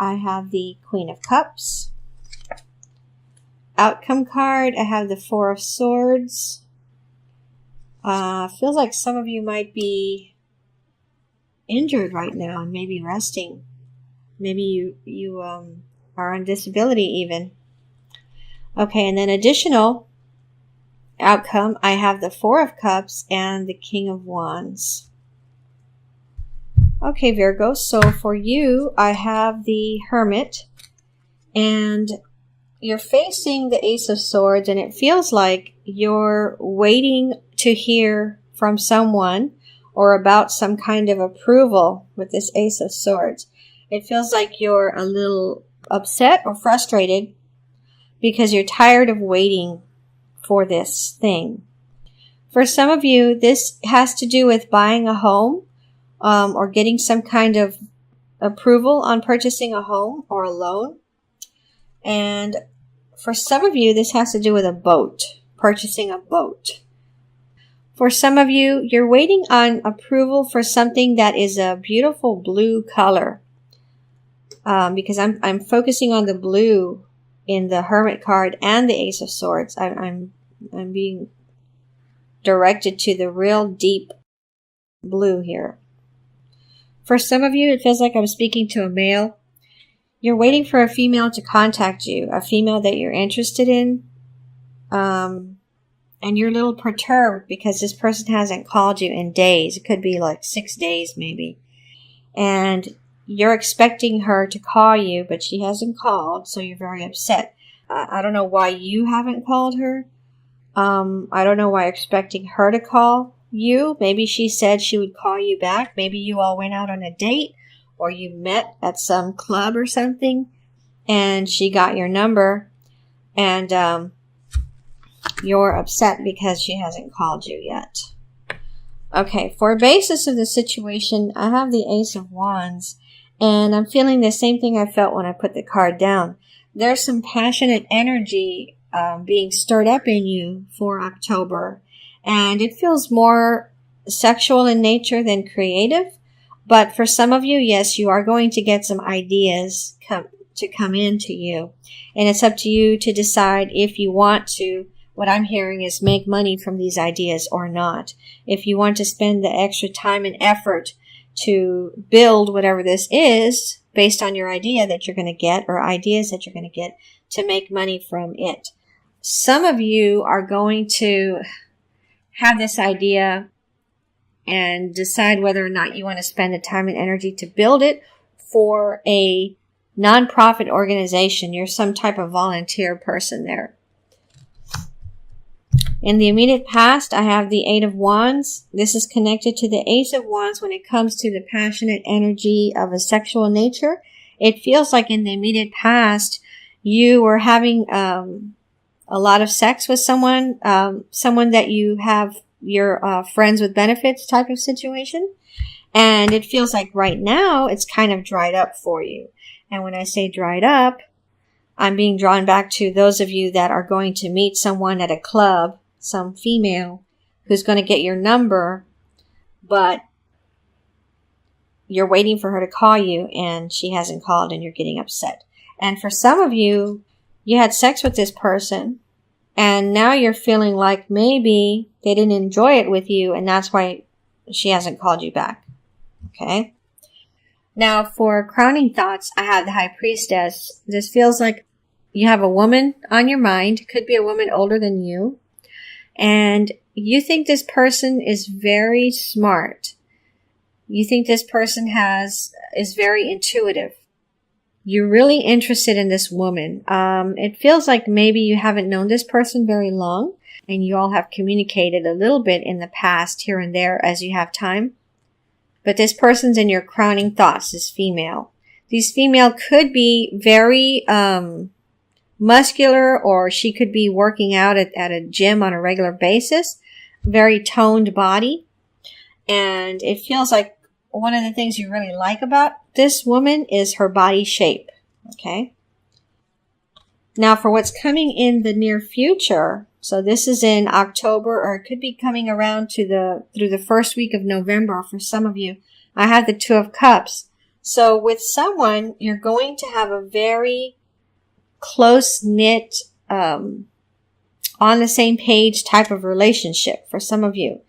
I have the Queen of Cups. Outcome card, I have the Four of Swords. Feels like some of you might be injured right now and maybe resting. Maybe you are on disability even. Okay, and then additional outcome, I have the Four of Cups and the King of Wands. Okay, Virgo, so for you, I have the Hermit, and you're facing the Ace of Swords, and it feels like you're waiting to hear from someone or about some kind of approval with this Ace of Swords. It feels like you're a little upset or frustrated because you're tired of waiting for this thing. For some of you, this has to do with buying a home or getting some kind of approval on purchasing a home or a loan. And for some of you, this has to do with a boat, purchasing a boat. For some of you, you're waiting on approval for something that is a beautiful blue color. Because I'm focusing on the blue in the Hermit card and the Ace of Swords. I'm being directed to the real deep blue here. For some of you, it feels like I'm speaking to a male. You're waiting for a female to contact you, a female that you're interested in. And you're a little perturbed because this person hasn't called you in days. It could be like 6 days maybe. And you're expecting her to call you, but she hasn't called, so you're very upset. I don't know why you haven't called her. I don't know why you're expecting her to call you. Maybe she said she would call you back. Maybe you all went out on a date or you met at some club or something and she got your number and you're upset because she hasn't called you yet. Okay, for a basis of the situation, I have the Ace of Wands, and I'm feeling the same thing I felt when I put the card down. There's some passionate energy being stirred up in you for October, and it feels more sexual in nature than creative. But for some of you, yes, you are going to get some ideas come into you, and it's up to you to decide if you want to. What I'm hearing is make money from these ideas or not. If you want to spend the extra time and effort to build whatever this is based on your idea that you're going to get or ideas that you're going to get to make money from it. Some of you are going to have this idea and decide whether or not you want to spend the time and energy to build it for a nonprofit organization. You're some type of volunteer person there. In the immediate past, I have the Eight of Wands. This is connected to the Ace of Wands when it comes to the passionate energy of a sexual nature. It feels like in the immediate past, you were having a lot of sex with someone that you have your friends with benefits type of situation. And it feels like right now, it's kind of dried up for you. And when I say dried up, I'm being drawn back to those of you that are going to meet someone at a club, some female who's going to get your number, but you're waiting for her to call you and she hasn't called and you're getting upset. And for some of you, you had sex with this person and now you're feeling like maybe they didn't enjoy it with you and that's why she hasn't called you back. Okay. Now for crowning thoughts, I have the High Priestess. This feels like you have a woman on your mind. It could be a woman older than you. And you think this person is very smart. You think this person is very intuitive. You're really interested in this woman. It feels like maybe you haven't known this person very long and you all have communicated a little bit in the past here and there as you have time. But this person's in your crowning thoughts, this female. These female could be very muscular, or she could be working out at a gym on a regular basis. Very toned body. And it feels like one of the things you really like about this woman is her body shape. Okay. Now for what's coming in the near future. So this is in October, or it could be coming around through the first week of November for some of you. I have the Two of Cups. So with someone, you're going to have a very close-knit, on the same page type of relationship for some of you.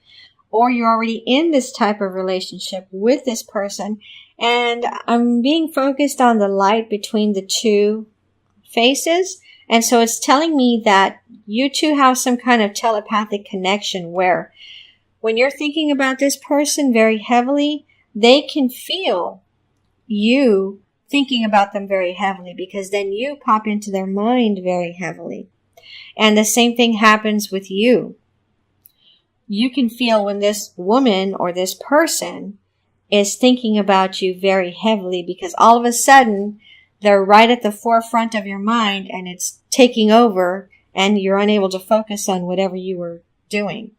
Or you're already in this type of relationship with this person. And I'm being focused on the light between the two faces. And so it's telling me that you two have some kind of telepathic connection where when you're thinking about this person very heavily, they can feel you thinking about them very heavily, because then you pop into their mind very heavily. And the same thing happens with you. You can feel when this woman or this person is thinking about you very heavily, because all of a sudden they're right at the forefront of your mind and it's taking over and you're unable to focus on whatever you were doing.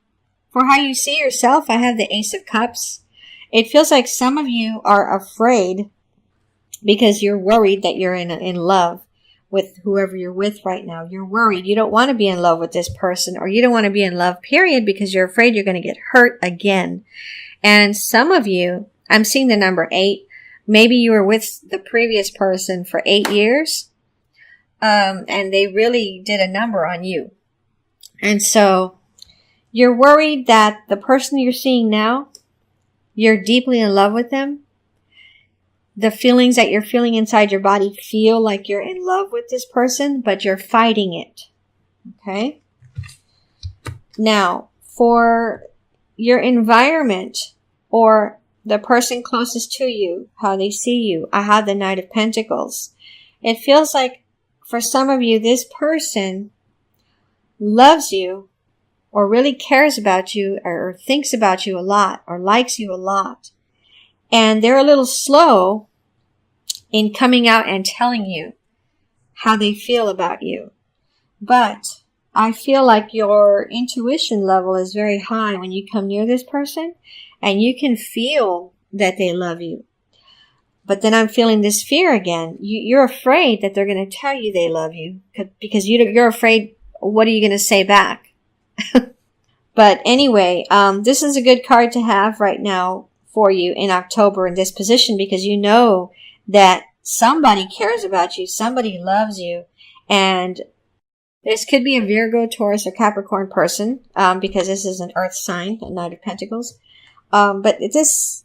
For how you see yourself, I have the Ace of Cups. It feels like some of you are afraid because you're worried that you're in love with whoever you're with right now. You're worried. You don't want to be in love with this person, or you don't want to be in love, period, because you're afraid you're going to get hurt again. And some of you, I'm seeing the number 8. Maybe you were with the previous person for 8 years, and they really did a number on you. And so you're worried that the person you're seeing now, you're deeply in love with them. The feelings that you're feeling inside your body feel like you're in love with this person, but you're fighting it. Okay? Now, for your environment or the person closest to you, how they see you, I have the Knight of Pentacles. It feels like for some of you, this person loves you or really cares about you or thinks about you a lot or likes you a lot. And they're a little slow in coming out and telling you how they feel about you. But I feel like your intuition level is very high when you come near this person, and you can feel that they love you. But then I'm feeling this fear again. You're afraid that they're going to tell you they love you because you're afraid, what are you going to say back? But anyway, this is a good card to have right now for you in October in this position, because you know that somebody cares about you, somebody loves you, and this could be a Virgo, Taurus, or Capricorn person, because this is an earth sign, a Knight of Pentacles. But this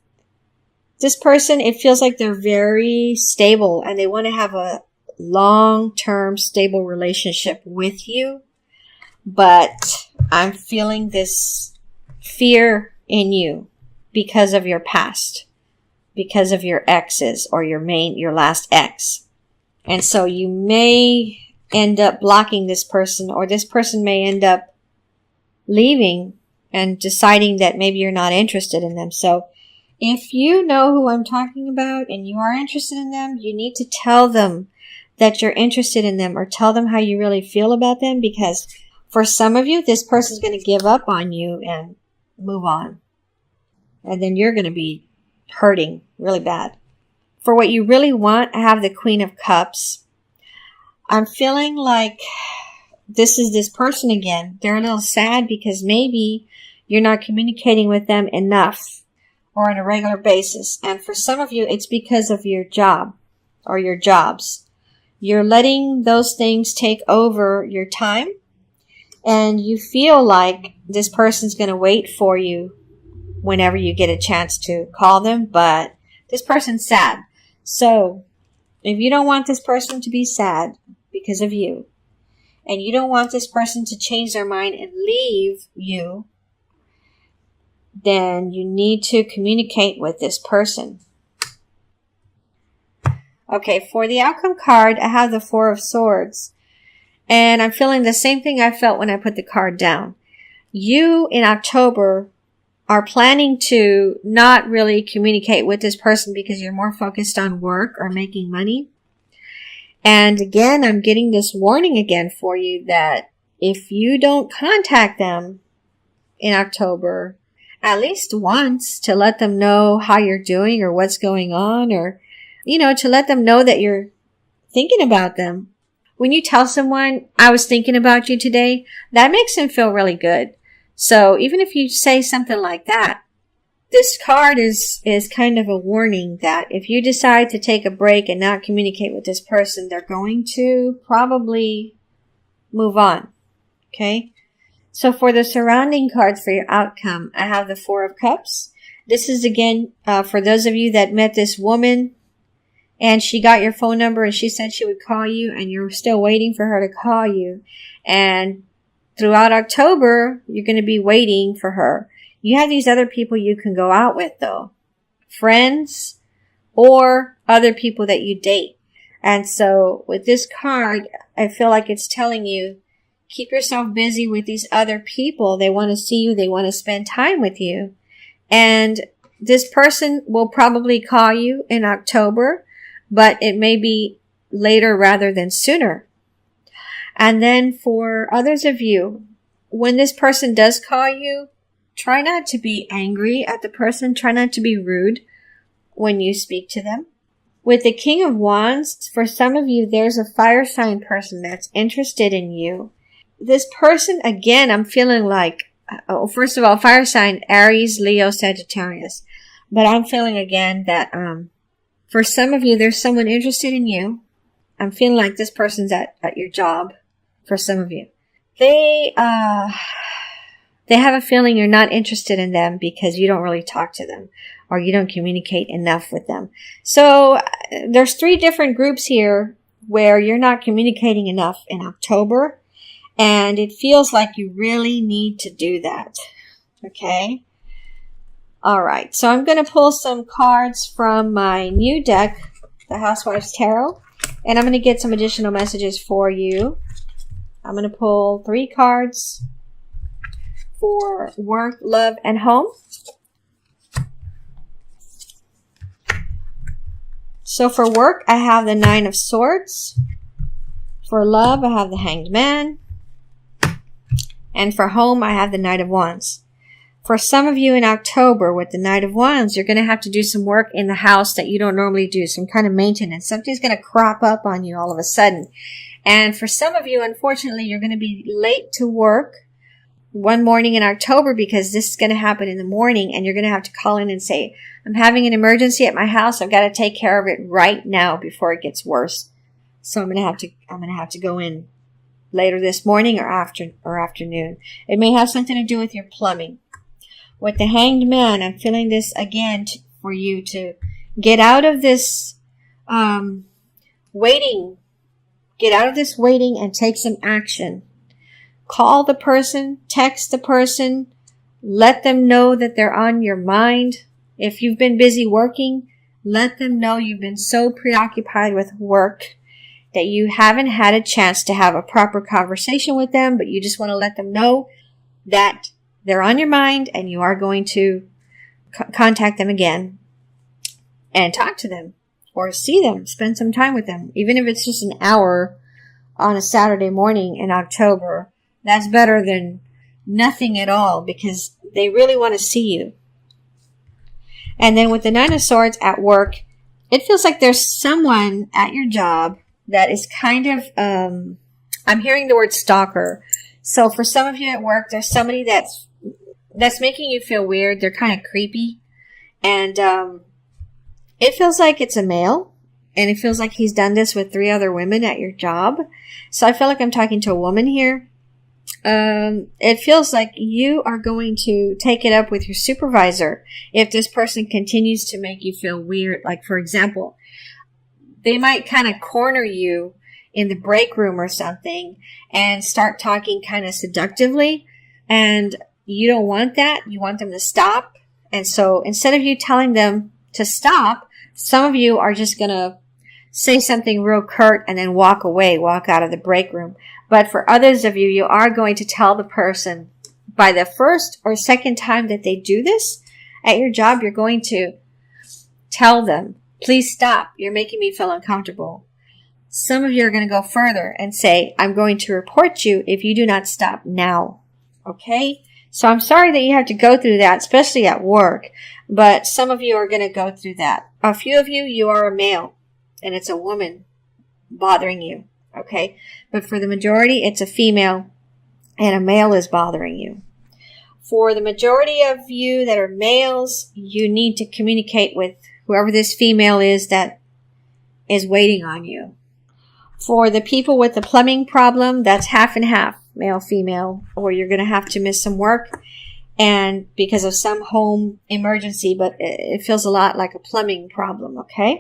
person, it feels like they're very stable and they want to have a long-term stable relationship with you. But I'm feeling this fear in you because of your past, because of your exes or your last ex. And so you may end up blocking this person, or this person may end up leaving and deciding that maybe you're not interested in them. So if you know who I'm talking about and you are interested in them, you need to tell them that you're interested in them, or tell them how you really feel about them, because for some of you, this person's going to give up on you and move on. And then you're going to be hurting really bad. For what you really want, I have the Queen of Cups. I'm feeling like this is this person again. They're a little sad because maybe you're not communicating with them enough or on a regular basis. And for some of you, it's because of your job or your jobs. You're letting those things take over your time, and you feel like this person's going to wait for you whenever you get a chance to call them, but this person's sad. So if you don't want this person to be sad because of you, and you don't want this person to change their mind and leave you, then you need to communicate with this person. Okay, for the outcome card, I have the Four of Swords. And I'm feeling the same thing I felt when I put the card down. You, in October, are planning to not really communicate with this person because you're more focused on work or making money. And again, I'm getting this warning again for you that if you don't contact them in October at least once to let them know how you're doing or what's going on, or, to let them know that you're thinking about them. When you tell someone, I was thinking about you today, that makes them feel really good. So even if you say something like that, This card is kind of a warning that if you decide to take a break and not communicate with this person, they're going to probably move on. Okay? So for the surrounding cards for your outcome, I have the Four of Cups. This is again for those of you that met this woman and she got your phone number and she said she would call you and you're still waiting for her to call you. And throughout October, you're going to be waiting for her. You have these other people you can go out with though. Friends or other people that you date. And so with this card, I feel like it's telling you, keep yourself busy with these other people. They want to see you. They want to spend time with you. And this person will probably call you in October, but it may be later rather than sooner. And then for others of you, when this person does call you, try not to be angry at the person. Try not to be rude when you speak to them. With the King of Wands, for some of you, there's a fire sign person that's interested in you. This person, again, I'm feeling like, first of all, fire sign, Aries, Leo, Sagittarius. But I'm feeling again that for some of you, there's someone interested in you. I'm feeling like this person's at your job for some of you. They have a feeling you're not interested in them because you don't really talk to them or you don't communicate enough with them. So there's 3 different groups here where you're not communicating enough in October. And it feels like you really need to do that. Okay? All right. So I'm going to pull some cards from my new deck, the Housewife's Tarot. And I'm going to get some additional messages for you. I'm going to pull 3 cards for work, love, and home. So for work, I have the 9 of Swords. For love, I have the Hanged Man. And for home, I have the Knight of Wands. For some of you in October with the Knight of Wands, you're going to have to do some work in the house that you don't normally do, some kind of maintenance. Something's going to crop up on you all of a sudden. And for some of you, unfortunately, you're going to be late to work one morning in October because this is going to happen in the morning and you're going to have to call in and say, I'm having an emergency at my house. I've got to take care of it right now before it gets worse. So I'm going to have to go in later this morning or afternoon. It may have something to do with your plumbing. With the Hanged Man, I'm feeling this again for you to get out of this waiting. Get out of this waiting and take some action. Call the person, text the person, let them know that they're on your mind. If you've been busy working, let them know you've been so preoccupied with work that you haven't had a chance to have a proper conversation with them, but you just want to let them know that they're on your mind and you are going to contact them again and talk to them or see them, spend some time with them. Even if it's just an hour on a Saturday morning in October, that's better than nothing at all because they really want to see you. And then with the 9 of Swords at work, it feels like there's someone at your job that is kind of, I'm hearing the word stalker. So for some of you at work, there's somebody that's making you feel weird. They're kind of creepy. And it feels like it's a male. And it feels like he's done this with 3 other women at your job. So I feel like I'm talking to a woman here. It feels like you are going to take it up with your supervisor if this person continues to make you feel weird. Like, for example, they might kind of corner you in the break room or something and start talking kind of seductively. And you don't want that. You want them to stop. And so instead of you telling them to stop, some of you are just going to say something real curt and then walk away, walk out of the break room. But for others of you, you are going to tell the person by the first or second time that they do this at your job, you're going to tell them, please stop. You're making me feel uncomfortable. Some of you are going to go further and say, I'm going to report you if you do not stop now. Okay? So I'm sorry that you have to go through that, especially at work. But some of you are going to go through that. A few of you, you are a male. And it's a woman bothering you. Okay? But for the majority, it's a female. And a male is bothering you. For the majority of you that are males, you need to communicate with whoever this female is that is waiting on you. For the people with the plumbing problem, that's half and half, male, female, or you're going to have to miss some work and because of some home emergency, but it feels a lot like a plumbing problem, okay?